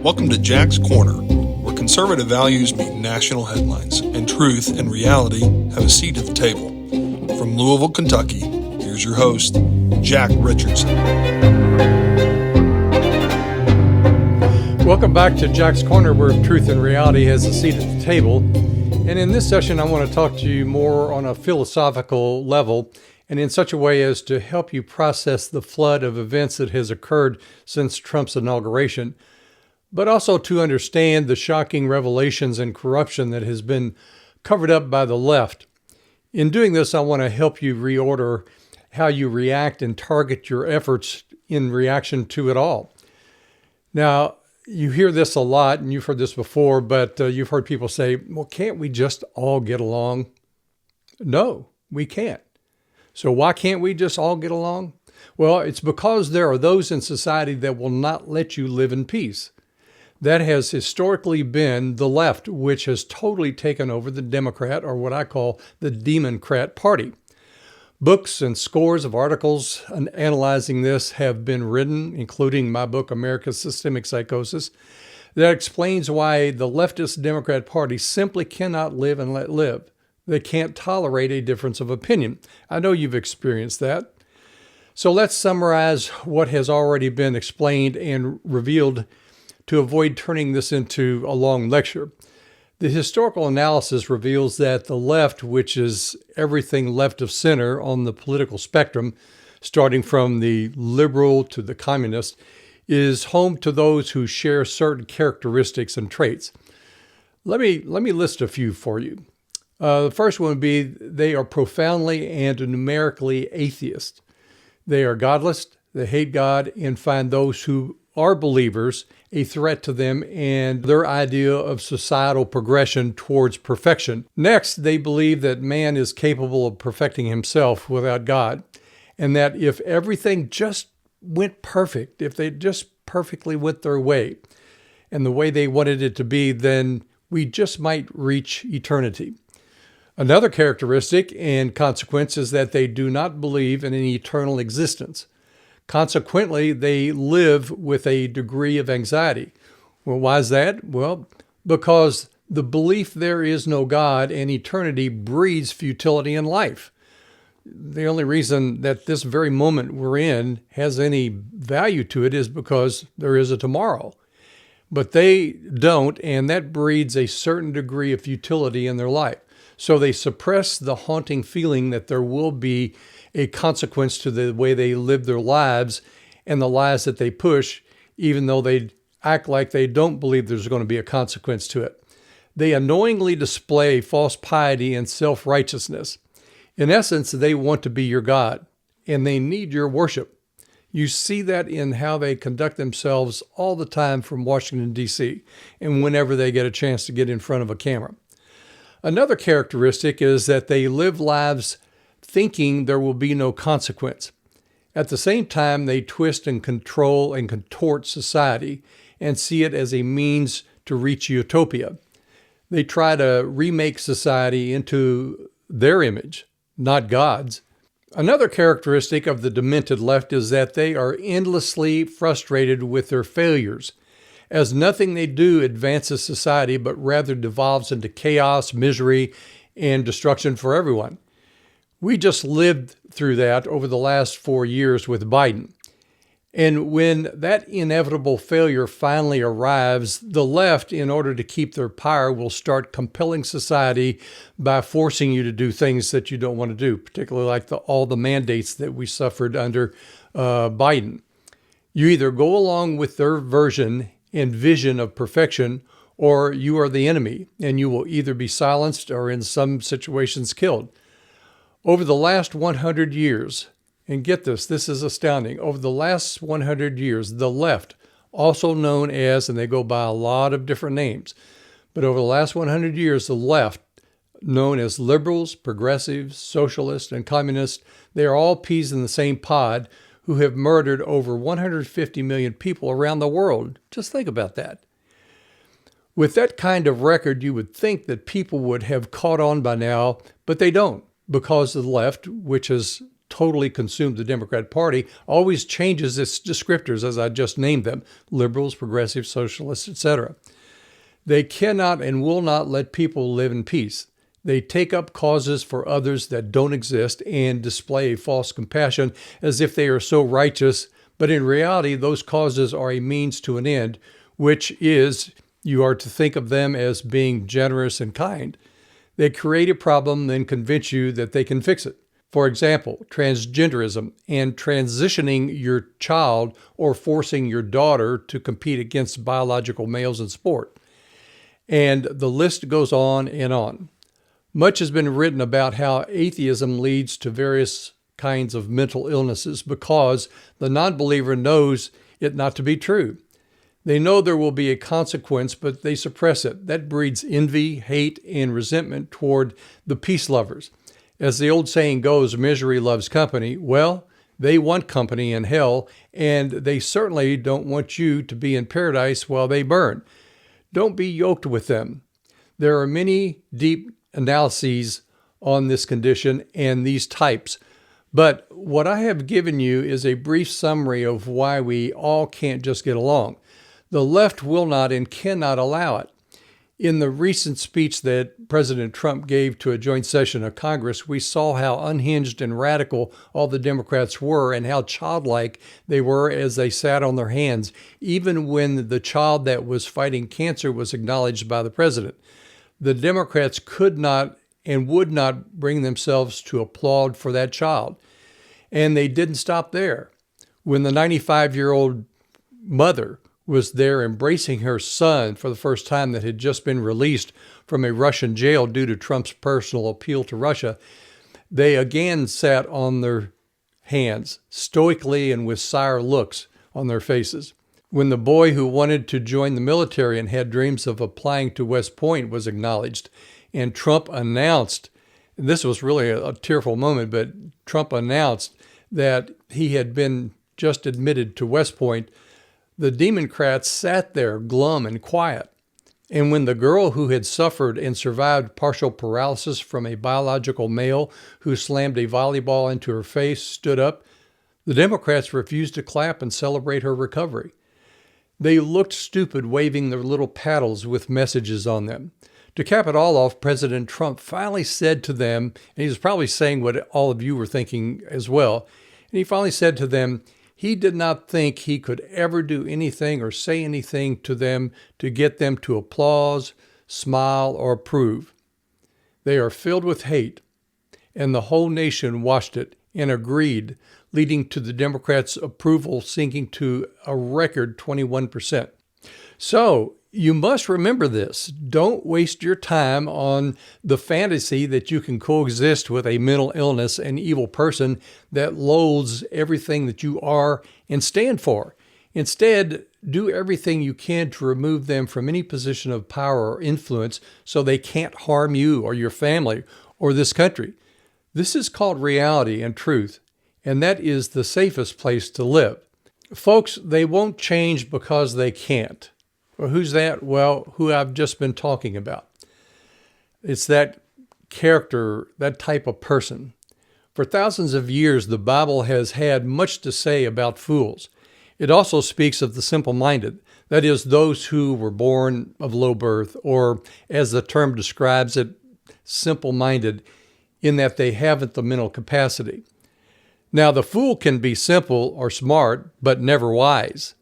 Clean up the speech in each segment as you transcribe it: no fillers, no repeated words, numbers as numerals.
Welcome to Jack's Corner, where conservative values meet national headlines, and truth and reality have a seat at the table. From Louisville, Kentucky, here's your host, Jack Richardson. Welcome back to Jack's Corner, where truth and reality has a seat at the table. And in this session, I want to talk to you more on a philosophical level and in such a way as to help you process the flood of events that has occurred since Trump's inauguration, but also to understand the shocking revelations and corruption that has been covered up by the left. In doing this, I want to help you reorder how you react and target your efforts in reaction to it all. Now, you hear this a lot, and you've heard this before, but you've heard people say, well, can't we just all get along? No, we can't. So why can't we just all get along? Well, it's because there are those in society that will not let you live in peace. That has historically been the left, which has totally taken over the Democrat, or what I call the Democrat Party. Books and scores of articles analyzing this have been written, including my book, America's Systemic Psychosis, that explains why the leftist Democrat Party simply cannot live and let live. They can't tolerate a difference of opinion. I know you've experienced that. So let's summarize what has already been explained and revealed to avoid turning this into a long lecture. The historical analysis reveals that the left, which is everything left of center on the political spectrum, starting from the liberal to the communist, is home to those who share certain characteristics and traits. Let me list a few for you. The first one would be they are profoundly and numerically atheist. They are godless, they hate God, and find those who are believers a threat to them and their idea of societal progression towards perfection. Next, they believe that man is capable of perfecting himself without God, and that if everything just went perfect, if they just perfectly went their way and the way they wanted it to be, then we just might reach eternity. Another characteristic and consequence is that they do not believe in an eternal existence. Consequently, they live with a degree of anxiety. Well, why is that? Well, because the belief there is no God and eternity breeds futility in life. The only reason that this very moment we're in has any value to it is because there is a tomorrow. But they don't, and that breeds a certain degree of futility in their life. So they suppress the haunting feeling that there will be a consequence to the way they live their lives and the lies that they push, even though they act like they don't believe there's going to be a consequence to it. They unknowingly display false piety and self-righteousness. In essence, they want to be your God, and they need your worship. You see that in how they conduct themselves all the time from Washington, D.C., and whenever they get a chance to get in front of a camera. Another characteristic is that they live lives thinking there will be no consequence. At the same time, they twist and control and contort society and see it as a means to reach utopia. They try to remake society into their image, not God's. Another characteristic of the demented left is that they are endlessly frustrated with their failures, as nothing they do advances society, but rather devolves into chaos, misery, and destruction for everyone. We just lived through that over the last 4 years with Biden. And when that inevitable failure finally arrives, the left, in order to keep their power, will start compelling society by forcing you to do things that you don't want to do, particularly like all the mandates that we suffered under Biden. You either go along with their version and vision of perfection, or you are the enemy, and you will either be silenced or in some situations killed. Over the last 100 years, and get this is astounding, over the last 100 years, the left, also known as, and they go by a lot of different names, but over the last 100 years, the left, known as liberals, progressives, socialists, and communists, they are all peas in the same pod who have murdered over 150 million people around the world. Just think about that. With that kind of record, you would think that people would have caught on by now, but they don't, because the left, which has totally consumed the Democrat Party, always changes its descriptors, as I just named them: liberals, progressives, socialists, etc. They cannot and will not let people live in peace. They take up causes for others that don't exist and display false compassion as if they are so righteous, but in reality, those causes are a means to an end, which is you are to think of them as being generous and kind. They create a problem, then convince you that they can fix it. For example, transgenderism and transitioning your child or forcing your daughter to compete against biological males in sport. And the list goes on and on. Much has been written about how atheism leads to various kinds of mental illnesses because the non-believer knows it not to be true. They know there will be a consequence, but they suppress it. That breeds envy, hate, and resentment toward the peace lovers. As the old saying goes, misery loves company. Well, they want company in hell, and they certainly don't want you to be in paradise while they burn. Don't be yoked with them. There are many deep analyses on this condition and these types, but what I have given you is a brief summary of why we all can't just get along. The left will not and cannot allow it. In the recent speech that President Trump gave to a joint session of Congress, we saw how unhinged and radical all the Democrats were and how childlike they were as they sat on their hands, even when the child that was fighting cancer was acknowledged by the president. The Democrats could not and would not bring themselves to applaud for that child. And they didn't stop there. When the 95-year-old mother was there embracing her son for the first time that had just been released from a Russian jail due to Trump's personal appeal to Russia, they again sat on their hands, stoically and with sour looks on their faces. When the boy who wanted to join the military and had dreams of applying to West Point was acknowledged, and Trump announced, and this was really a tearful moment, but Trump announced that he had been just admitted to West Point, the Democrats sat there glum and quiet. And when the girl who had suffered and survived partial paralysis from a biological male who slammed a volleyball into her face stood up, the Democrats refused to clap and celebrate her recovery. They looked stupid waving their little paddles with messages on them. To cap it all off, President Trump finally said to them, and he was probably saying what all of you were thinking as well, and he finally said to them, he did not think he could ever do anything or say anything to them to get them to applause, smile, or approve. They are filled with hate, and the whole nation watched it and agreed, leading to the Democrats' approval sinking to a record 21%. So you must remember this. Don't waste your time on the fantasy that you can coexist with a mental illness and evil person that loathes everything that you are and stand for. Instead, do everything you can to remove them from any position of power or influence so they can't harm you or your family or this country. This is called reality and truth, and that is the safest place to live. Folks, they won't change because they can't. Well, who's that? Well, who I've just been talking about. It's that character, that type of person. For thousands of years, the Bible has had much to say about fools. It also speaks of the simple-minded, that is, those who were born of low birth, or as the term describes it, simple-minded, in that they haven't the mental capacity. Now, the fool can be simple or smart, but never wise.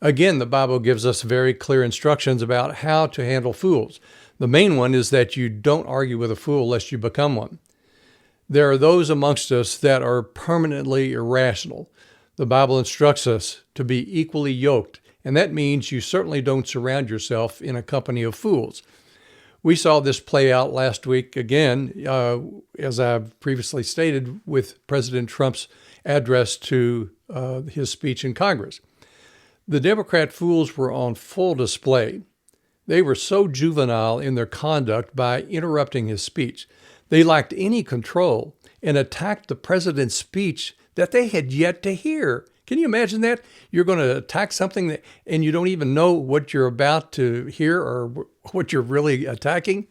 Again, the Bible gives us very clear instructions about how to handle fools. The main one is that you don't argue with a fool lest you become one. There are those amongst us that are permanently irrational. The Bible instructs us to be equally yoked, and that means you certainly don't surround yourself in a company of fools. We saw this play out last week again, as I've previously stated, with President Trump's address to his speech in Congress. The Democrat fools were on full display. They were so juvenile in their conduct by interrupting his speech. They lacked any control and attacked the president's speech that they had yet to hear. Can you imagine that? You're going to attack something and you don't even know what you're about to hear or what you're really attacking?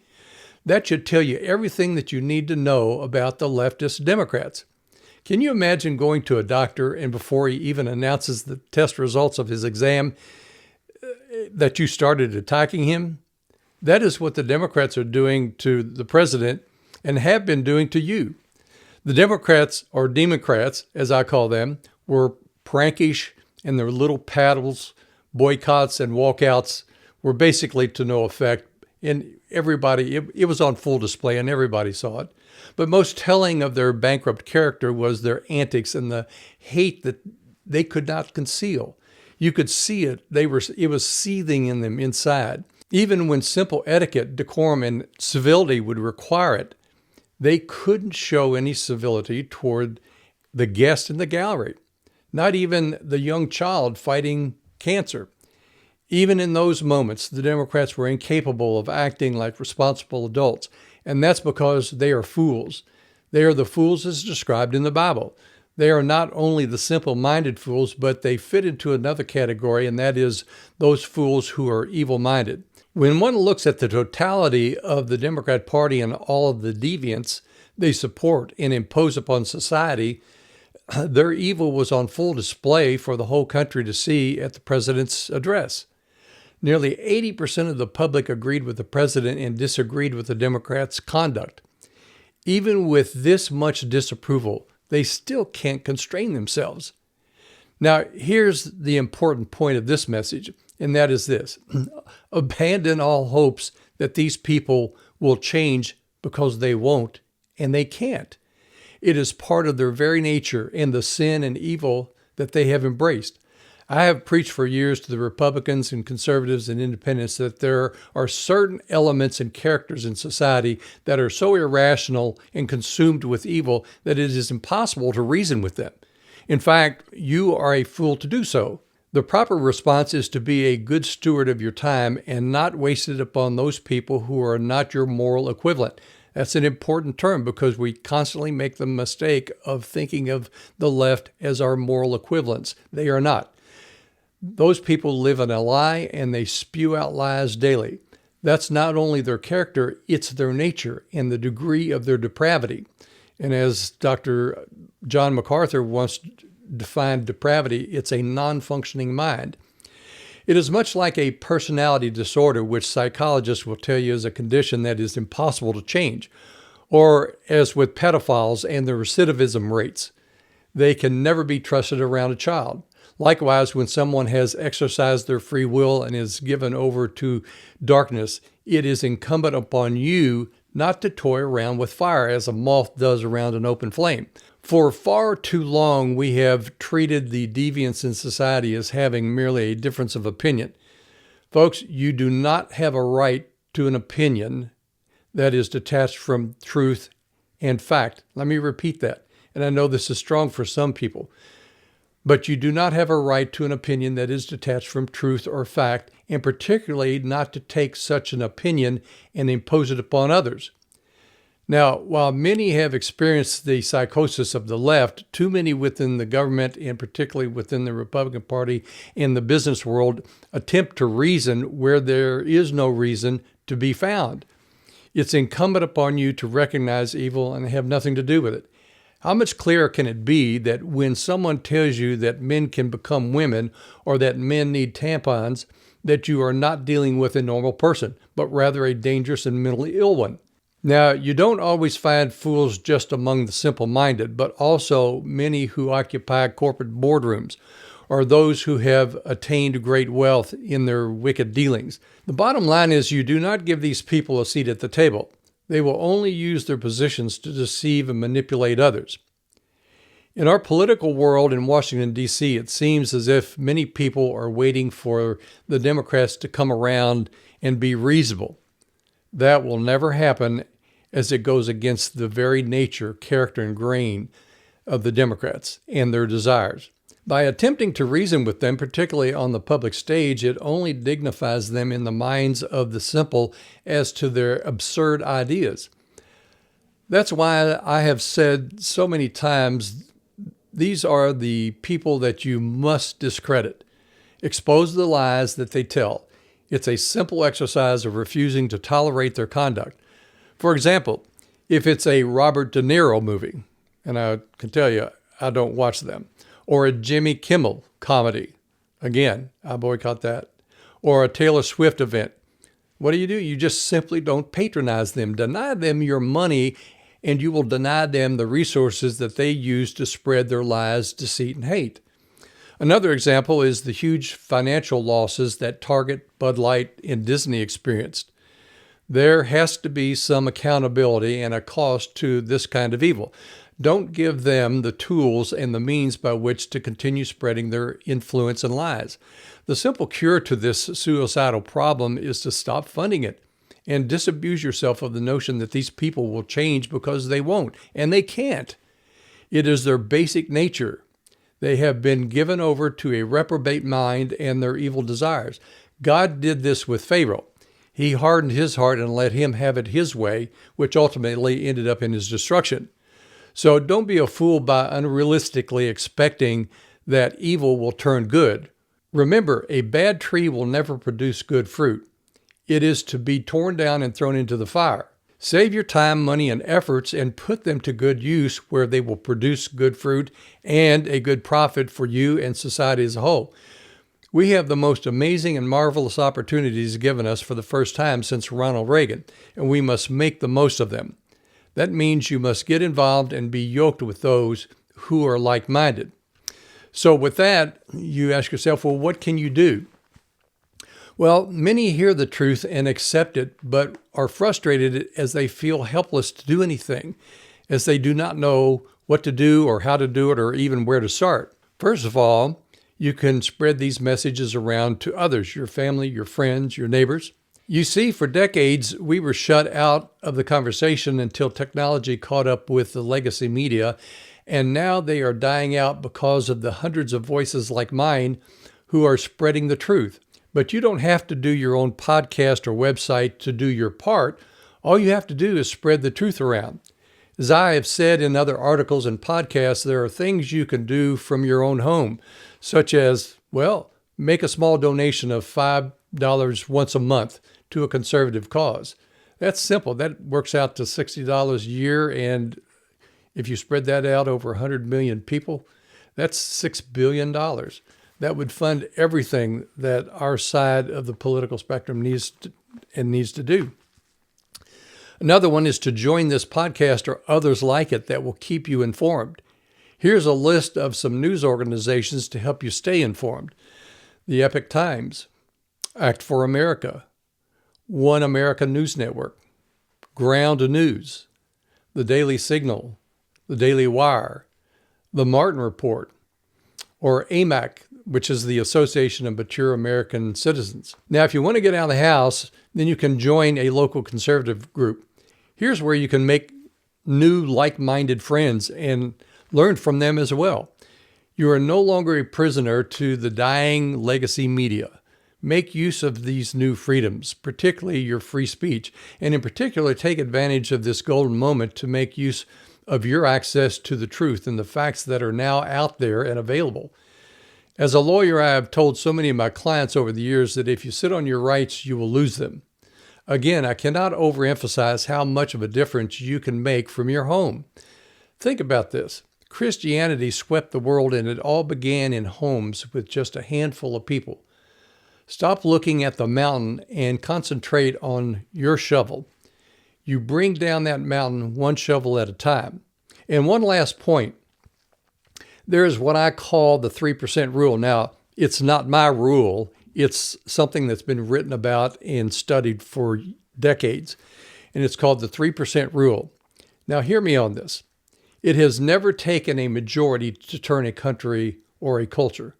That should tell you everything that you need to know about the leftist Democrats. Can you imagine going to a doctor and before he even announces the test results of his exam that you started attacking him? That is what the Democrats are doing to the president and have been doing to you. The Democrats, or Democrats, as I call them, were prankish, and their little paddles, boycotts, and walkouts were basically to no effect. And everybody, it was on full display and everybody saw it. But most telling of their bankrupt character was their antics and the hate that they could not conceal. You could see it. It was seething in them inside. Even when simple etiquette, decorum, and civility would require it, they couldn't show any civility toward the guest in the gallery, not even the young child fighting cancer. Even in those moments, the Democrats were incapable of acting like responsible adults, and that's because they are fools. They are the fools as described in the Bible. They are not only the simple-minded fools, but they fit into another category, and that is those fools who are evil-minded. When one looks at the totality of the Democrat Party and all of the deviants they support and impose upon society, their evil was on full display for the whole country to see at the president's address. Nearly 80% of the public agreed with the president and disagreed with the Democrats' conduct. Even with this much disapproval, they still can't constrain themselves. Now, here's the important point of this message, and that is this. Abandon all hopes that these people will change because they won't, and they can't. It is part of their very nature and the sin and evil that they have embraced. I have preached for years to the Republicans and conservatives and independents that there are certain elements and characters in society that are so irrational and consumed with evil that it is impossible to reason with them. In fact, you are a fool to do so. The proper response is to be a good steward of your time and not waste it upon those people who are not your moral equivalent. That's an important term because we constantly make the mistake of thinking of the left as our moral equivalents. They are not. Those people live in a lie and they spew out lies daily. That's not only their character, it's their nature and the degree of their depravity. And as Dr. John MacArthur once defined depravity, it's a non-functioning mind. It is much like a personality disorder, which psychologists will tell you is a condition that is impossible to change. Or as with pedophiles and their recidivism rates, they can never be trusted around a child. Likewise, when someone has exercised their free will and is given over to darkness, it is incumbent upon you not to toy around with fire as a moth does around an open flame. For far too long, we have treated the deviants in society as having merely a difference of opinion. Folks, you do not have a right to an opinion that is detached from truth and fact. Let me repeat that. And I know this is strong for some people. But you do not have a right to an opinion that is detached from truth or fact, and particularly not to take such an opinion and impose it upon others. Now, while many have experienced the psychosis of the left, too many within the government, and particularly within the Republican Party and the business world, attempt to reason where there is no reason to be found. It's incumbent upon you to recognize evil and have nothing to do with it. How much clearer can it be that when someone tells you that men can become women or that men need tampons, that you are not dealing with a normal person, but rather a dangerous and mentally ill one? Now, you don't always find fools just among the simple-minded, but also many who occupy corporate boardrooms or those who have attained great wealth in their wicked dealings. The bottom line is you do not give these people a seat at the table. They will only use their positions to deceive and manipulate others. In our political world in Washington, D.C., it seems as if many people are waiting for the Democrats to come around and be reasonable. That will never happen, as it goes against the very nature, character, and grain of the Democrats and their desires. By attempting to reason with them, particularly on the public stage, it only dignifies them in the minds of the simple as to their absurd ideas. That's why I have said so many times, these are the people that you must discredit. Expose the lies that they tell. It's a simple exercise of refusing to tolerate their conduct. For example, if it's a Robert De Niro movie, And I can tell you, I don't watch them. Or a Jimmy Kimmel comedy. Again, I boycott that. Or a Taylor Swift event. What do? You just simply don't patronize them. Deny them your money, and you will deny them the resources that they use to spread their lies, deceit, and hate. Another example is the huge financial losses that Target, Bud Light, and Disney experienced. There has to be some accountability and a cost to this kind of evil. Don't give them the tools and the means by which to continue spreading their influence and lies. The simple cure to this suicidal problem is to stop funding it and disabuse yourself of the notion that these people will change, because they won't, and they can't. It is their basic nature. They have been given over to a reprobate mind and their evil desires. God did this with Pharaoh. He hardened his heart and let him have it his way, which ultimately ended up in his destruction. So don't be a fool by unrealistically expecting that evil will turn good. Remember, a bad tree will never produce good fruit. It is to be torn down and thrown into the fire. Save your time, money, and efforts and put them to good use where they will produce good fruit and a good profit for you and society as a whole. We have the most amazing and marvelous opportunities given us for the first time since Ronald Reagan, and we must make the most of them. That means you must get involved and be yoked with those who are like-minded. So with that, you ask yourself, well, what can you do? Well, many hear the truth and accept it, but are frustrated as they feel helpless to do anything, as they do not know what to do or how to do it or even where to start. First of all, you can spread these messages around to others, your family, your friends, your neighbors. You see, for decades, we were shut out of the conversation until technology caught up with the legacy media, and now they are dying out because of the hundreds of voices like mine who are spreading the truth. But you don't have to do your own podcast or website to do your part. All you have to do is spread the truth around. As I have said in other articles and podcasts, there are things you can do from your own home, such as, well, make a small donation of $5 once a month to a conservative cause. That's simple. That works out to $60 a year, and if you spread that out over 100 million people, that's $6 billion. That would fund everything that our side of the political spectrum needs to do. Another one is to join this podcast or others like it that will keep you informed. Here's a list of some news organizations to help you stay informed. The Epoch Times, Act for America, One America News Network, Ground News, The Daily Signal, The Daily Wire, The Martin Report, or AMAC, which is the Association of Mature American Citizens. Now, if you want to get out of the house, then you can join a local conservative group. Here's where you can make new like-minded friends and learn from them as well. You are no longer a prisoner to the dying legacy media. Make use of these new freedoms, particularly your free speech, and in particular, take advantage of this golden moment to make use of your access to the truth and the facts that are now out there and available. As a lawyer, I have told so many of my clients over the years that if you sit on your rights, you will lose them. Again, I cannot overemphasize how much of a difference you can make from your home. Think about this. Christianity swept the world, and it all began in homes with just a handful of people. Stop looking at the mountain and concentrate on your shovel. You bring down that mountain one shovel at a time. And one last point. There is what I call the 3% rule. Now, it's not my rule. It's something that's been written about and studied for decades. And it's called the 3% rule. Now, hear me on this. It has never taken a majority to turn a country or a culture,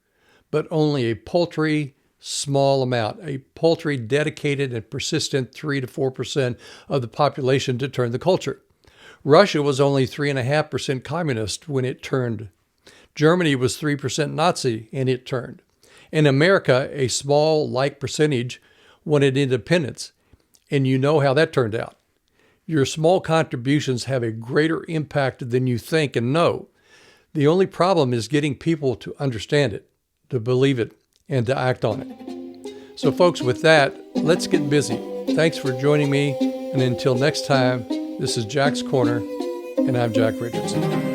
but only a paltry, small amount, a paltry, dedicated, and persistent 3 to 4% of the population to turn the culture. Russia was only 3.5% communist when it turned. Germany was 3% Nazi, and it turned. In America, a small, like percentage wanted independence, and you know how that turned out. Your small contributions have a greater impact than you think and know. The only problem is getting people to understand it, to believe it, and to act on it. So folks, with that, let's get busy. Thanks for joining me, and until next time, this is Jack's Corner, and I'm Jack Richardson.